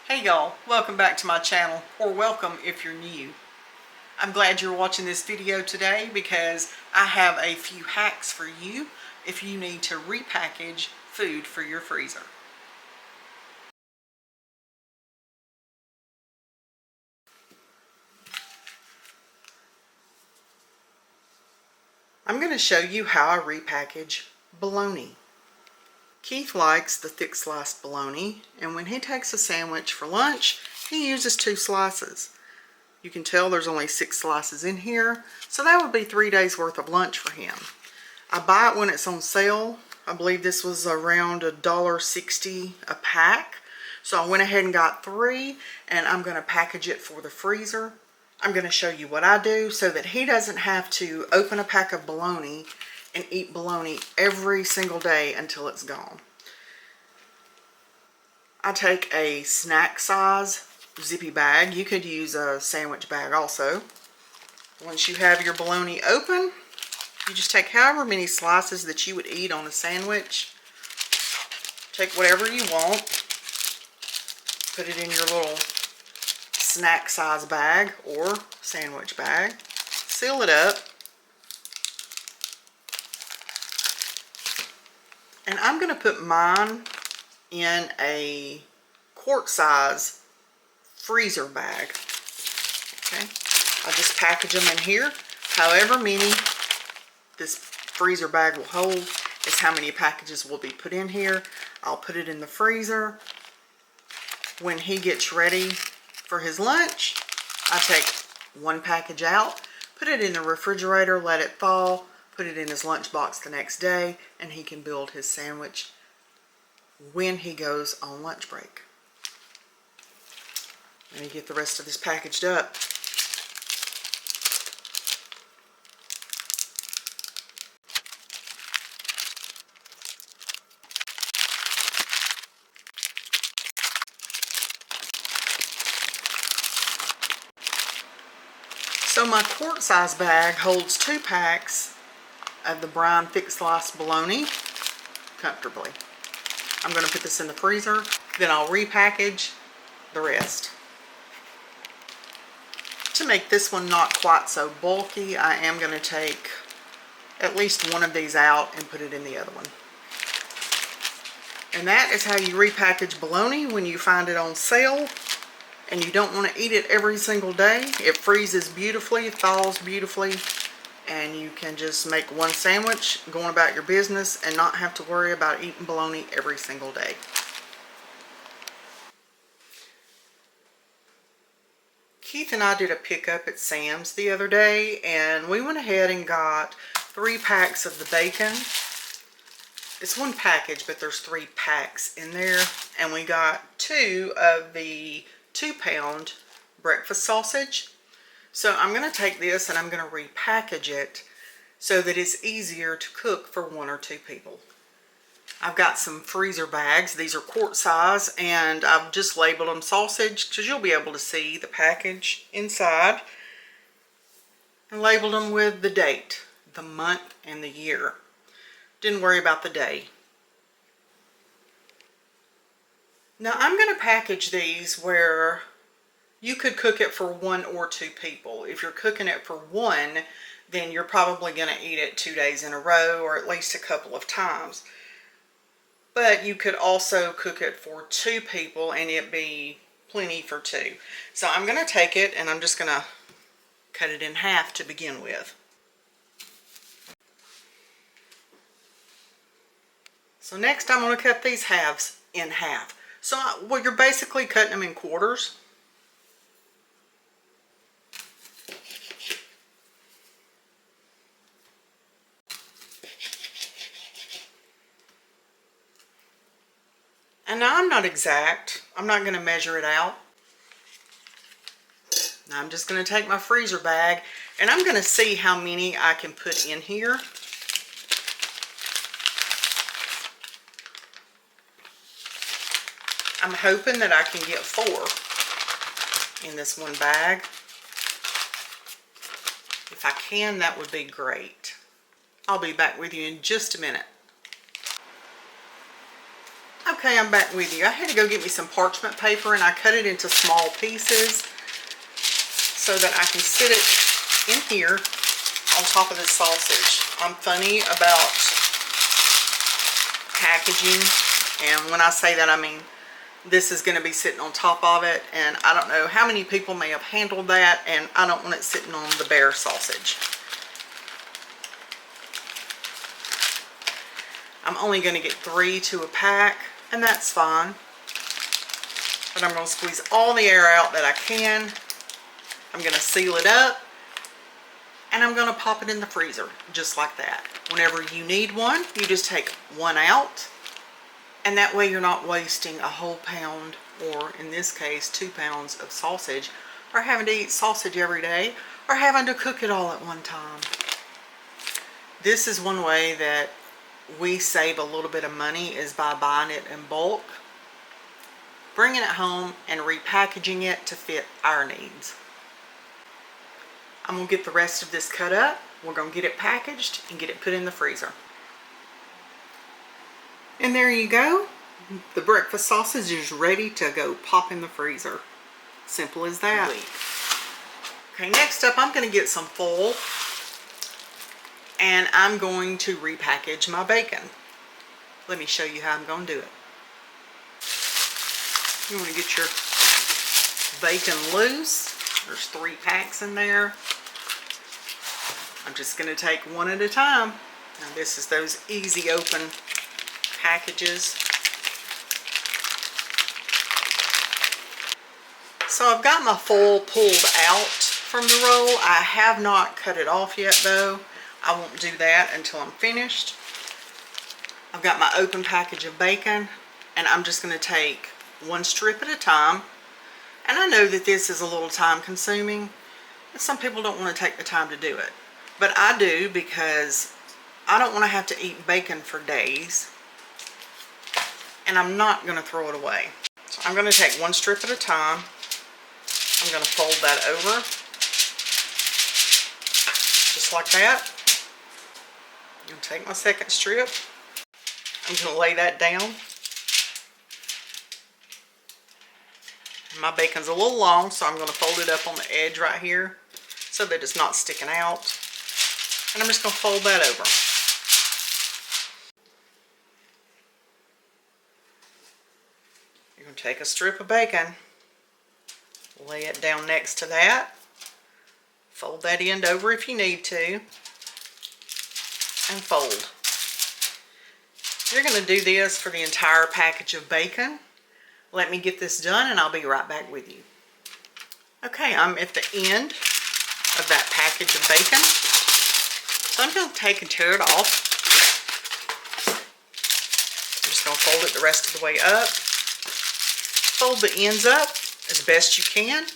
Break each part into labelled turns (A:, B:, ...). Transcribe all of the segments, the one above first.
A: Hey y'all, welcome back to my channel, or welcome if you're new. I'm glad you're watching this video today because I have a few hacks for you if you need to repackage food for your freezer. I'm going to show you how I repackage bologna. Keith likes the thick sliced bologna, and when he takes a sandwich for lunch, he uses 2 slices. You can tell there's only 6 slices in here, so that would be 3 days worth of lunch for him. I buy it when it's on sale. I believe this was around $1.60 a pack. So I went ahead and got 3, and I'm going to package it for the freezer. I'm going to show you what I do so that he doesn't have to open a pack of bologna and eat bologna every single day until it's gone. I take a snack size zippy bag. You could use a sandwich bag also. Once you have your bologna open, you just take however many slices that you would eat on a sandwich. Take whatever you want. Put it in your little snack size bag or sandwich bag. Seal it up. And I'm going to put mine in a quart size freezer bag. Okay. I just package them in here. However many this freezer bag will hold is how many packages will be put in here. I'll put it in the freezer. When he gets ready for his lunch, I take 1 package out, put it in the refrigerator, let it thaw, put it in his lunchbox the next day, and he can build his sandwich when he goes on lunch break. Let me get the rest of this packaged up. So my quart size bag holds 2 packs of the brine thick sliced bologna comfortably. I'm going to put this in the freezer, then I'll repackage the rest. To make this one not quite so bulky, I am going to take at least one of these out and put it in the other one. And that is how you repackage bologna when you find it on sale and you don't want to eat it every single day. It freezes beautifully, thaws beautifully, and you can just make one sandwich, going about your business, and not have to worry about eating bologna every single day. Keith and I did a pickup at Sam's the other day, and we went ahead and got 3 packs of the bacon. It's 1 package, but there's 3 packs in there, and we got 2 of the 2-pound breakfast sausage. So I'm going to take this and I'm going to repackage it so that it's easier to cook for 1 or 2 people. I've got some freezer bags. These are quart size, and I've just labeled them sausage because you'll be able to see the package inside. And labeled them with the date, the month, and the year. Didn't worry about the day. Now I'm going to package these where you could cook it for 1 or 2 people. If you're cooking it for 1, then you're probably going to eat it 2 days in a row or at least a couple of times. But you could also cook it for 2 people and it'd be plenty for 2. So I'm going to take it and I'm just going to cut it in half to begin with. So next I'm going to cut these halves in half. So well, you're basically cutting them in quarters. And now I'm not exact. I'm not going to measure it out. Now I'm just going to take my freezer bag and I'm going to see how many I can put in here. I'm hoping that I can get 4 in this 1 bag. If I can, that would be great. I'll be back with you in just a minute. Okay, I'm back with you. I had to go get me some parchment paper and I cut it into small pieces so that I can sit it in here on top of this sausage. I'm funny about packaging, and when I say that, I mean this is going to be sitting on top of it, and I don't know how many people may have handled that, and I don't want it sitting on the bare sausage. I'm only going to get 3 to a pack, and that's fine. But I'm going to squeeze all the air out that I can. I'm going to seal it up, and I'm going to pop it in the freezer, just like that. Whenever you need one, you just take one out, and that way you're not wasting a whole pound, or in this case, 2 pounds of sausage, or having to eat sausage every day, or having to cook it all at one time. This is one way that we save a little bit of money, is by buying it in bulk, bringing it home, and repackaging it to fit our needs. I'm going to get the rest of this cut up. We're going to get it packaged and get it put in the freezer. And there you go. The breakfast sausage is ready to go pop in the freezer. Simple as that. Okay, next up I'm going to get some foil, and I'm going to repackage my bacon. Let me show you how I'm going to do it. You want to get your bacon loose. There's 3 packs in there. I'm just going to take one at a time. Now this is those easy open packages. So I've got my foil pulled out from the roll. I have not cut it off yet though. I won't do that until I'm finished. I've got my open package of bacon, and I'm just going to take one strip at a time. And I know that this is a little time consuming, and some people don't want to take the time to do it. But I do, because I don't want to have to eat bacon for days, and I'm not going to throw it away. So I'm going to take one strip at a time. I'm going to fold that over, just like that. I'm going to take my second strip. I'm going to lay that down. My bacon's a little long, so I'm going to fold it up on the edge right here so that it's not sticking out. And I'm just going to fold that over. You're going to take a strip of bacon, lay it down next to that, fold that end over if you need to, and fold. You're going to do this for the entire package of bacon. Let me get this done and I'll be right back with you. Okay, I'm at the end of that package of bacon. So I'm going to take and tear it off. I'm just going to fold it the rest of the way up. Fold the ends up as best you can.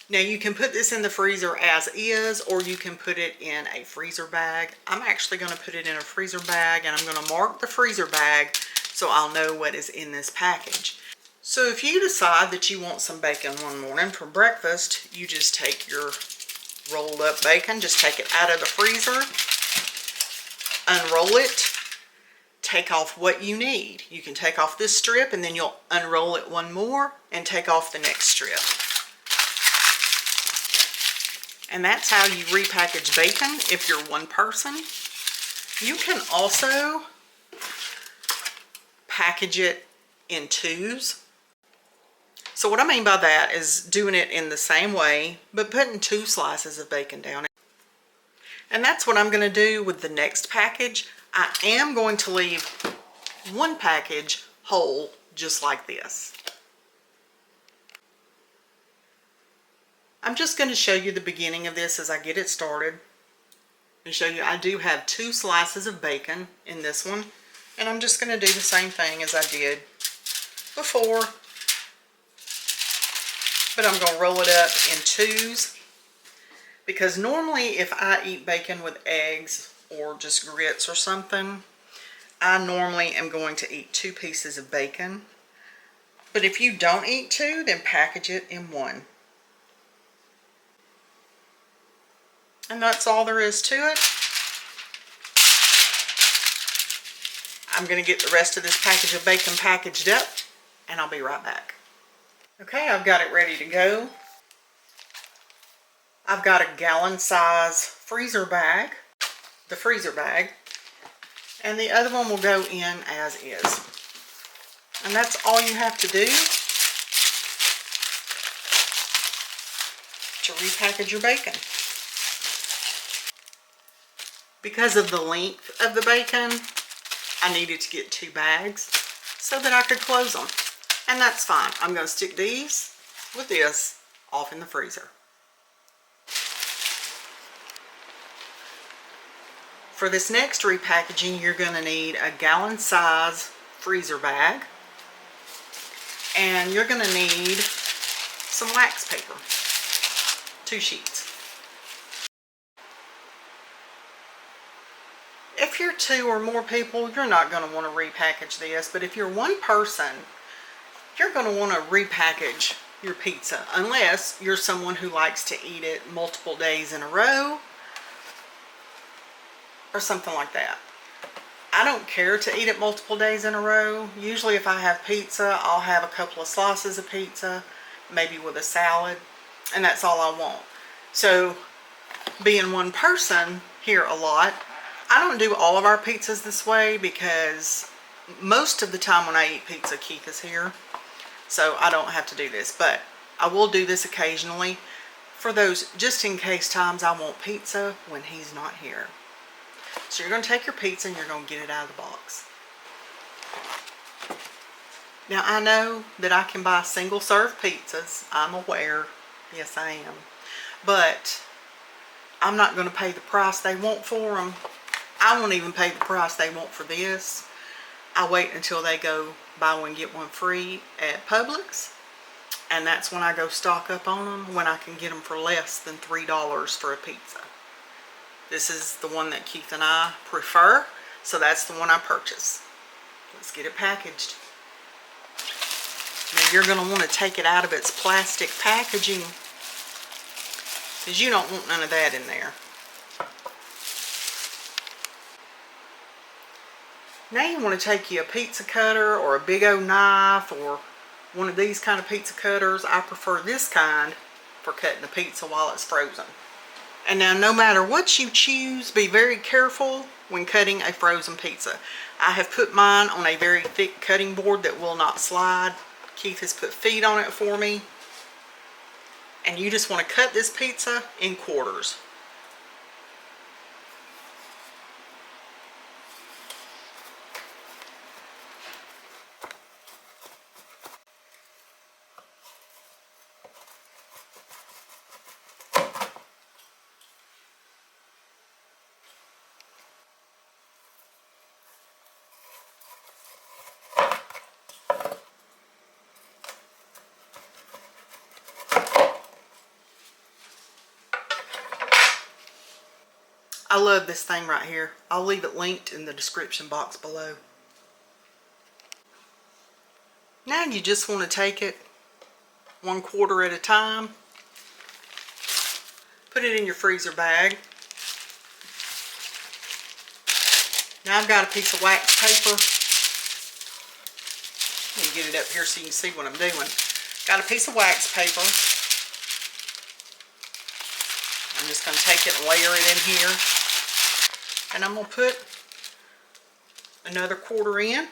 A: Now you can put this in the freezer as is, or you can put it in a freezer bag. I'm actually going to put it in a freezer bag, and I'm going to mark the freezer bag so I'll know what is in this package. So if you decide that you want some bacon one morning for breakfast, you just take your rolled up bacon, just take it out of the freezer, unroll it, take off what you need. You can take off this strip, and then you'll unroll it one more and take off the next strip. And that's how you repackage bacon if you're one person. You can also package it in twos. So what I mean by that is doing it in the same way, but putting 2 slices of bacon down. And that's what I'm going to do with the next package. I am going to leave one package whole, just like this. I'm just going to show you the beginning of this as I get it started. And show you I do have 2 slices of bacon in this one. And I'm just going to do the same thing as I did before. But I'm going to roll it up in twos. Because normally if I eat bacon with eggs or just grits or something, I normally am going to eat 2 pieces of bacon. But if you don't eat 2, then package it in 1. And that's all there is to it. I'm going to get the rest of this package of bacon packaged up, and I'll be right back. Okay, I've got it ready to go. I've got a gallon size freezer bag, the freezer bag, and the other one will go in as is. And that's all you have to do to repackage your bacon. Because of the length of the bacon, I needed to get 2 bags so that I could close them. And that's fine. I'm going to stick these with this off in the freezer. For this next repackaging, you're going to need a gallon size freezer bag. And you're going to need some wax paper. 2 sheets. If you're 2 or more people, you're not going to want to repackage this. But if you're 1 person, you're going to want to repackage your pizza. Unless you're someone who likes to eat it multiple days in a row. Or something like that. I don't care to eat it multiple days in a row. Usually if I have pizza, I'll have a couple of slices of pizza. Maybe with a salad. And that's all I want. So, being 1 person here a lot, I don't do all of our pizzas this way because most of the time when I eat pizza, Keith is here. So I don't have to do this. But I will do this occasionally for those just in case times I want pizza when he's not here. So you're going to take your pizza and you're going to get it out of the box. Now I know that I can buy single serve pizzas. I'm aware. Yes, I am. But I'm not going to pay the price they want for them. I won't even pay the price they want for this. I wait until they go buy one get one free at Publix. And that's when I go stock up on them, when I can get them for less than $3 for a pizza. This is the one that Keith and I prefer, so that's the one I purchase. Let's get it packaged. Now you're going to want to take it out of its plastic packaging because you don't want none of that in there. Now you want to take you a pizza cutter or a big old knife or one of these kind of pizza cutters. I prefer this kind for cutting the pizza while it's frozen. And now no matter what you choose, be very careful when cutting a frozen pizza. I have put mine on a very thick cutting board that will not slide. Keith has put feet on it for me. And you just want to cut this pizza in quarters. I love this thing right here. I'll leave it linked in the description box below. Now you just want to take it 1/4 at a time. Put it in your freezer bag. Now I've got a piece of wax paper. Let me get it up here so you can see what I'm doing. Got a piece of wax paper. I'm just going to take it and layer it in here. And I'm going to put another 1/4 in.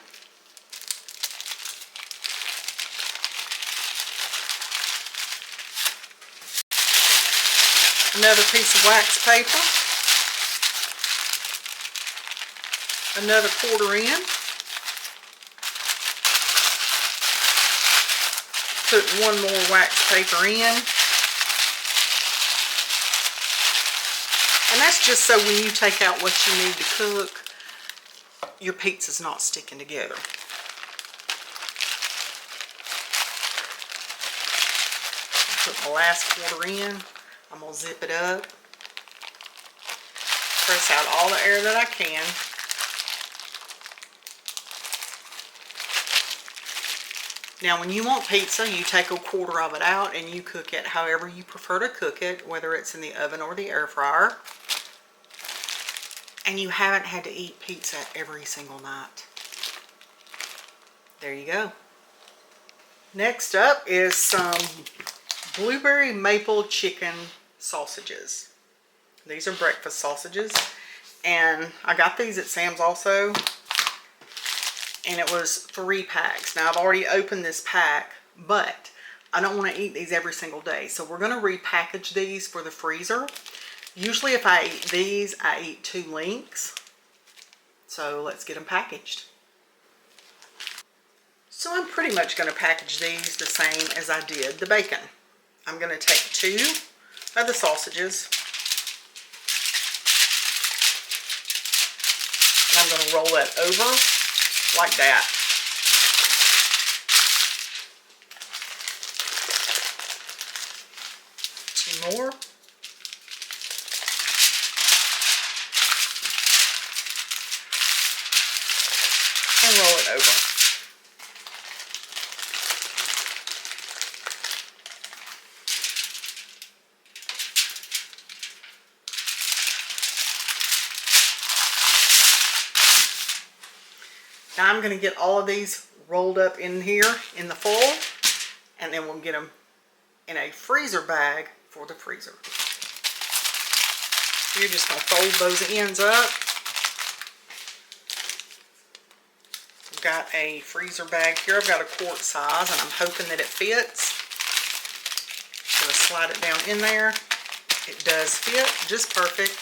A: Another piece of wax paper. Another 1/4 in. Put one more wax paper in. And that's just so when you take out what you need to cook, your pizza's not sticking together. Put my last 1/4 in. I'm going to zip it up. Press out all the air that I can. Now when you want pizza, you take 1/4 of it out and you cook it however you prefer to cook it, whether it's in the oven or the air fryer. And you haven't had to eat pizza every single night. There you go. Next up is some blueberry maple chicken sausages. These are breakfast sausages, and I got these at Sam's also, and it was 3 packs. Now I've already opened this pack, but I don't want to eat these every single day, so we're going to repackage these for the freezer. Usually if I eat these, I eat 2 links. So let's get them packaged. So I'm pretty much going to package these the same as I did the bacon. I'm going to take 2 of the sausages, and I'm going to roll that over like that. Two more. And roll it over. Now I'm going to get all of these rolled up in here in the foil, and then we'll get them in a freezer bag for the freezer. You're just going to fold those ends up. I've got a freezer bag here. I've got a quart size, and I'm hoping that it fits. I'm going to slide it down in there. It does fit just perfect.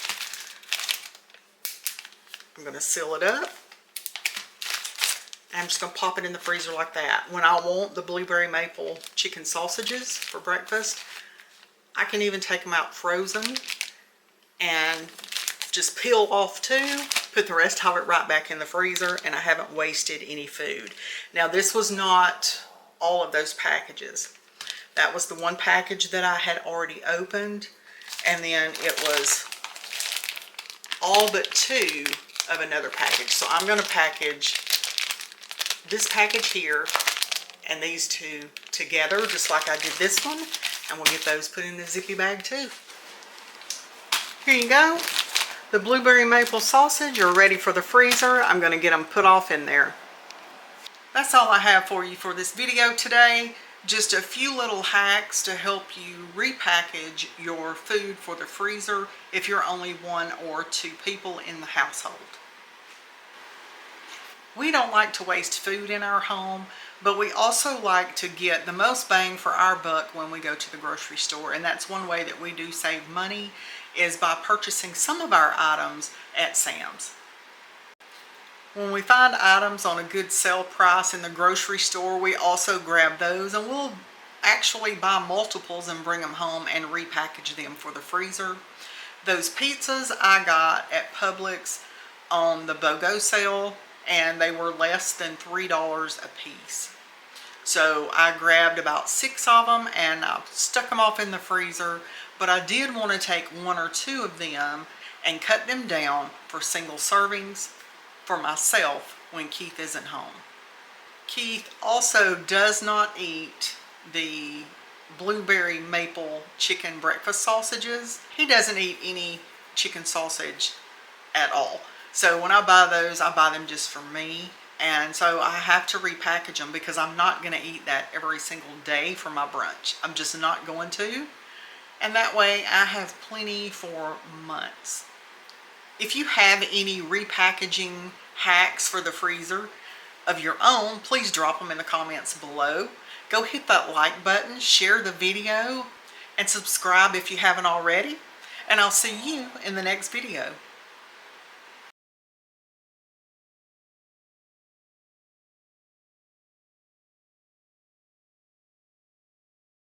A: I'm going to seal it up. I'm just going to pop it in the freezer like that. When I want the blueberry maple chicken sausages for breakfast, I can even take them out frozen and just peel off 2, put the rest of it right back in the freezer, and I haven't wasted any food. Now this was not all of those packages. That was the one package that I had already opened, and then it was all but 2 of another package. So I'm going to package this package here and these 2 together, just like I did this one, and we'll get those put in the zippy bag too. Here you go. The blueberry maple sausage are ready for the freezer. I'm going to get them put off in there. That's all I have for you for this video today. Just a few little hacks to help you repackage your food for the freezer if you're only 1 or 2 people in the household. We don't like to waste food in our home, but we also like to get the most bang for our buck when we go to the grocery store. And that's one way that we do save money, is by purchasing some of our items at Sam's. When we find items on a good sale price in the grocery store, we also grab those, and we'll actually buy multiples and bring them home and repackage them for the freezer. Those pizzas I got at Publix on the BOGO sale, and they were less than $3 a piece. So I grabbed about 6 of them and I stuck them off in the freezer, but I did want to take 1 or 2 of them and cut them down for single servings for myself when Keith isn't home. Keith also does not eat the blueberry maple chicken breakfast sausages. He doesn't eat any chicken sausage at all. So when I buy those, I buy them just for me. And so I have to repackage them because I'm not going to eat that every single day for my brunch. I'm just not going to. And that way I have plenty for months. If you have any repackaging hacks for the freezer of your own, please drop them in the comments below. Go hit that like button, share the video, and subscribe if you haven't already. And I'll see you in the next video.